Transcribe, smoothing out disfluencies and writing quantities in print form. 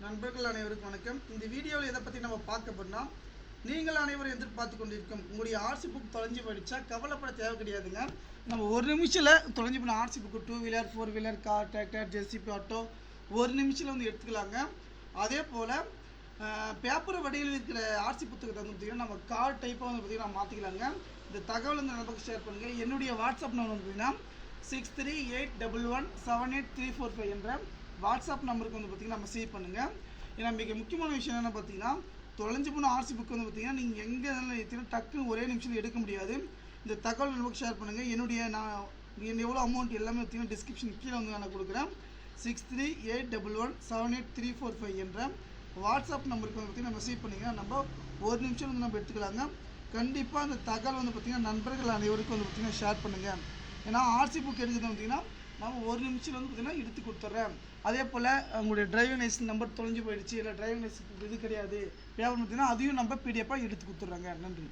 நண்பர்கள் அனைவருக்கும் வணக்கம். இந்த வீடியோவில் எதை பற்றி நம்ம பார்க்க போனால், நீங்கள் அனைவரும் எதிர்பார்த்து கொண்டிருக்கும் உங்களுடைய ஆர்சி புக் தொலைஞ்சு போயிடுச்சா கவலைப்பட தேவை கிடையாதுங்க. நம்ம ஒரு நிமிஷத்தில் தொலைஞ்சு போன RC book 2 wheeler 4 wheeler car tractor JCB auto ஒரு நிமிஷத்தில் வந்து எடுத்துக்கலாங்க. அதே போல் பேப்பர் வடிவில் இருக்கிற ஆர்சி புத்தகத்தை வந்து பார்த்திங்கன்னா நம்ம கார் டைப்பாக வந்து பார்த்திங்கன்னா மாற்றிக்கலாங்க. இந்த தகவல் வந்து நமக்கு ஷேர் பண்ணுங்கள். என்னுடைய வாட்ஸ்அப் நம்பர் வந்து பார்த்திங்கன்னா 6381178345 என்ற வாட்ஸ்அப் நம்பருக்கு வந்து பார்த்திங்கன்னா நம்ம சேவ் பண்ணுங்கள். ஏன்னா மிக முக்கியமான விஷயம் என்ன பார்த்தீங்கன்னா, தொலைஞ்சு போன ஆர்சி புக் வந்து பார்த்திங்கன்னா நீங்கள் எங்கே இருந்தாலும் டக்குன்னு ஒரே நிமிஷத்தில் எடுக்க முடியாது. இந்த தகவல் நமக்கு ஷேர் பண்ணுங்கள். நான் எவ்வளோ அமௌண்ட் எல்லாமே பார்த்திங்கன்னா டிஸ்கிரிப்ஷன் கீழே வந்து நான் கொடுக்குறேன். 6381178345 என்ற வாட்ஸ்அப் நம்பருக்கு வந்து பார்த்திங்கன்னா நம்ம சேவ் பண்ணிங்கன்னா நம்ம ஒரு நிமிஷம் வந்து நம்ம எடுத்துக்கலாங்க. கண்டிப்பாக அந்த தகவல் வந்து பார்த்திங்கன்னா நண்பர்கள் அனைவருக்கும் வந்து பார்த்திங்கன்னா ஷேர் பண்ணுங்கள். ஏன்னா ஆர்சி புக் எடுக்கிறது பார்த்திங்கன்னா நம்ம ஒரு நிமிஷம் வந்து பார்த்திங்கன்னா எடுத்து கொடுத்துட்றேன். அதே போல் உங்களுடைய டிரைவிங் லைசன்ஸ் நம்பர் தொலைஞ்சு போயிடுச்சு, இல்லை டிரைவிங் லைசன்ஸ் இது கிடையாது பேப்பர் பார்த்திங்கன்னா அதையும் நம்ம பிடிஎஃபாக எடுத்து கொடுத்துட்றாங்க. நன்றி.